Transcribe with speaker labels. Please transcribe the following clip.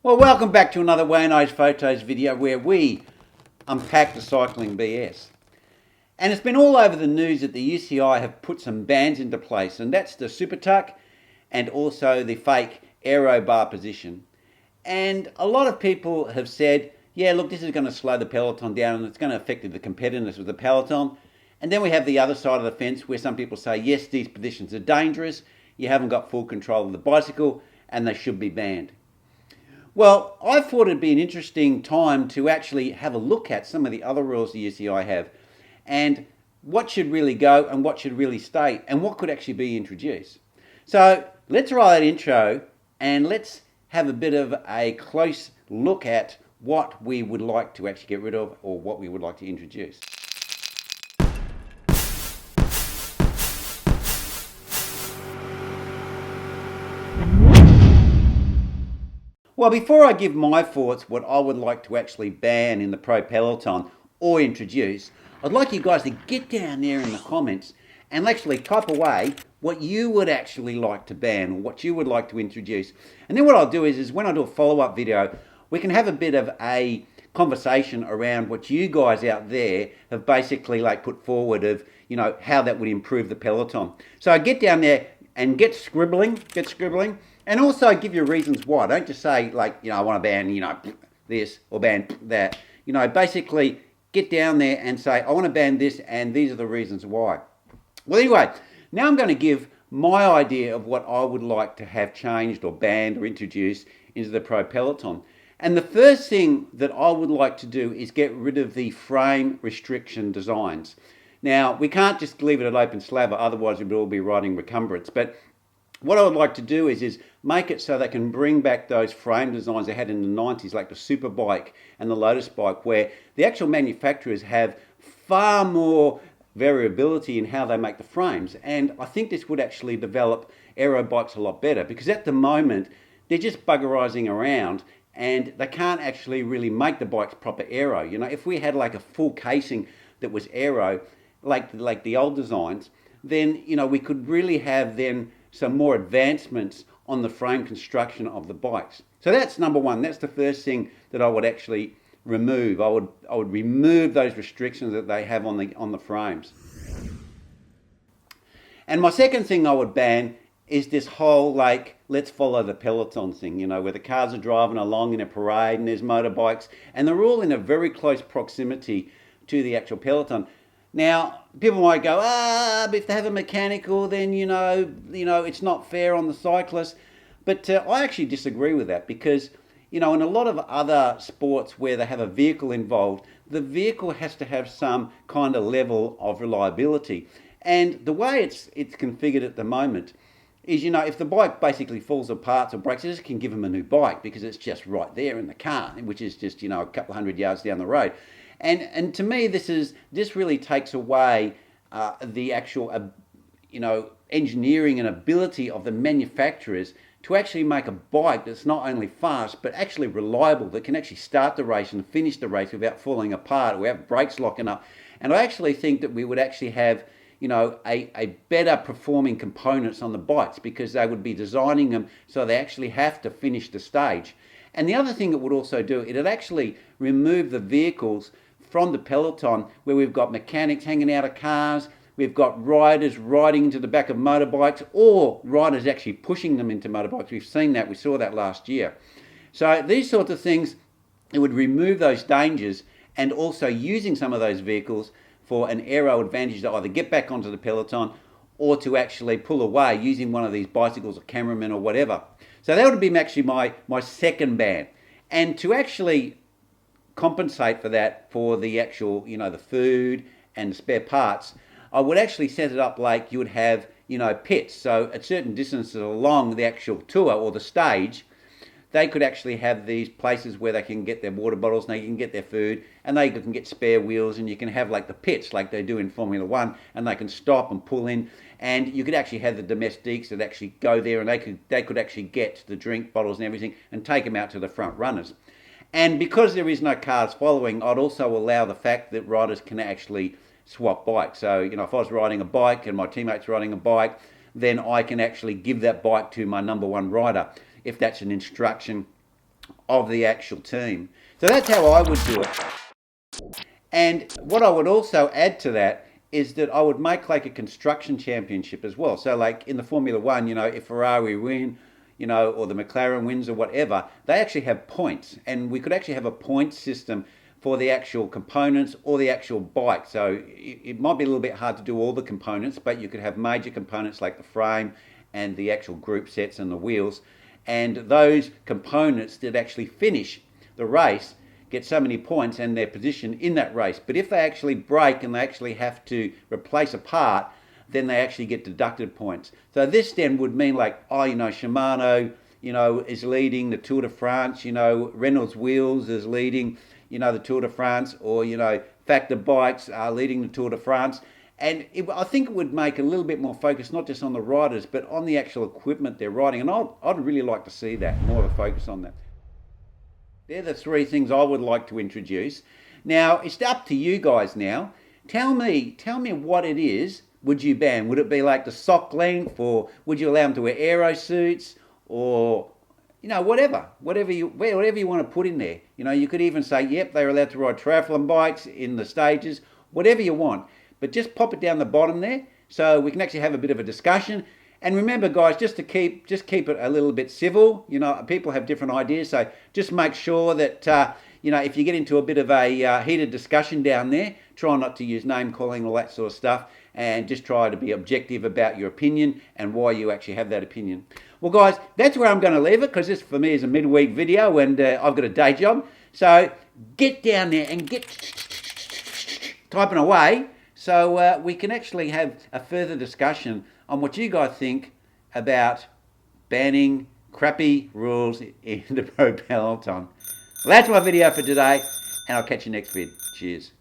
Speaker 1: Well, welcome back to another Wayne's Photos video where we unpack the cycling BS. And it's been all over the news that the UCI have put some bans into place, and that's the Supertuck and also the fake aero bar position. And a lot of people have said, yeah, look, this is going to slow the Peloton down and it's going to affect the competitiveness of the Peloton. And then we have the other side of the fence where some people say, yes, these positions are dangerous, you haven't got full control of the bicycle and they should be banned. Well, I thought it'd be an interesting time to actually have a look at some of the other rules the UCI have and what should really go and what should really stay and what could actually be introduced. So let's roll that intro and let's have a bit of a close look at what we would like to actually get rid of or what we would like to introduce. Well, before I give my thoughts what I would like to actually ban in the Pro Peloton or introduce, I'd like you guys to get down there in the comments and actually type away what you would actually like to ban or what you would like to introduce. And then what I'll do is when I do a follow-up video, we can have a bit of a conversation around what you guys out there have basically put forward of, how that would improve the Peloton. So get down there and get scribbling. And also give your reasons why. Don't just say I want to ban, this or ban that. Basically get down there and say, I want to ban this and these are the reasons why. Well, anyway, now I'm going to give my idea of what I would like to have changed or banned or introduced into the Pro Peloton. And the first thing that I would like to do is get rid of the frame restriction designs. Now, we can't just leave it at open slabber, otherwise we would all be riding recumbrance. But what I would like to do is make it so they can bring back those frame designs they had in the 90s, like the Super bike and the Lotus bike, where the actual manufacturers have far more variability in how they make the frames. And I think this would actually develop aero bikes a lot better, because at the moment, they're just buggerizing around and they can't actually really make the bikes proper aero. If we had a full casing that was aero, like the old designs, then, we could really have then some more advancements on the frame construction of the bikes. So that's number one. That's the first thing that I would actually remove. I would remove those restrictions that they have on the frames. And my second thing I would ban is this whole let's follow the Peloton thing, where the cars are driving along in a parade and there's motorbikes and they're all in a very close proximity to the actual Peloton. Now, people might go, but if they have a mechanical, then, it's not fair on the cyclist. But I actually disagree with that because, in a lot of other sports where they have a vehicle involved, the vehicle has to have some kind of level of reliability. And the way it's configured at the moment is, if the bike basically falls apart or breaks, it just can give them a new bike because it's just right there in the car, which is just, a couple hundred yards down the road. And to me, this really takes away the actual, engineering and ability of the manufacturers to actually make a bike that's not only fast, but actually reliable, that can actually start the race and finish the race without falling apart or without brakes locking up. And I actually think that we would actually have, a better performing components on the bikes because they would be designing them so they actually have to finish the stage. And the other thing it would also do, it'd actually remove the vehicles from the Peloton where we've got mechanics hanging out of cars, we've got riders riding into the back of motorbikes or riders actually pushing them into motorbikes. We've seen that, we saw that last year. So these sorts of things, it would remove those dangers and also using some of those vehicles for an aero advantage to either get back onto the Peloton or to actually pull away using one of these bicycles or cameramen or whatever. So that would be actually my second ban. And to actually compensate for that, for the actual, the food and the spare parts, I would actually set it up like you would have, pits. So at certain distances along the actual tour or the stage, they could actually have these places where they can get their water bottles and they can get their food and they can get spare wheels and you can have the pits like they do in Formula One and they can stop and pull in and you could actually have the domestiques that actually go there and they could actually get the drink bottles and everything and take them out to the front runners. And because there is no cars following, I'd also allow the fact that riders can actually swap bikes. So, if I was riding a bike and my teammate's riding a bike, then I can actually give that bike to my number one rider if that's an instruction of the actual team. So that's how I would do it. And what I would also add to that is that I would make like a construction championship as well. So like in the Formula One, you know, if Ferrari win, you know, or the McLaren wins or whatever, they actually have points. And we could actually have a point system for the actual components or the actual bike. So it might be a little bit hard to do all the components, but you could have major components like the frame and the actual group sets and the wheels. And those components that actually finish the race get so many points and their position in that race. But if they actually break and they actually have to replace a part, then they actually get deducted points. So this then would mean like, oh, you know, Shimano, you know, is leading the Tour de France, you know, Reynolds Wheels is leading, you know, the Tour de France, or, you know, Factor Bikes are leading the Tour de France. And I think it would make a little bit more focus, not just on the riders, but on the actual equipment they're riding. And I'd really like to see that, more of a focus on that. They're the three things I would like to introduce. Now, it's up to you guys now. Tell me what it is would you ban? Would it be like the sock length, or would you allow them to wear aero suits, or, you know, whatever you want to put in there. You know, you could even say, yep, they're allowed to ride triathlon bikes in the stages, whatever you want. But just pop it down the bottom there so we can actually have a bit of a discussion. And remember, guys, just keep it a little bit civil. You know, people have different ideas, so just make sure that you know, if you get into a bit of a heated discussion down there, try not to use name calling, all that sort of stuff, and just try to be objective about your opinion and why you actually have that opinion. Well, guys, that's where I'm going to leave it, because this for me is a midweek video and I've got a day job. So get down there and get typing away, so we can actually have a further discussion on what you guys think about banning crappy rules in the Pro Peloton. Well, that's my video for today, and I'll catch you next vid. Cheers.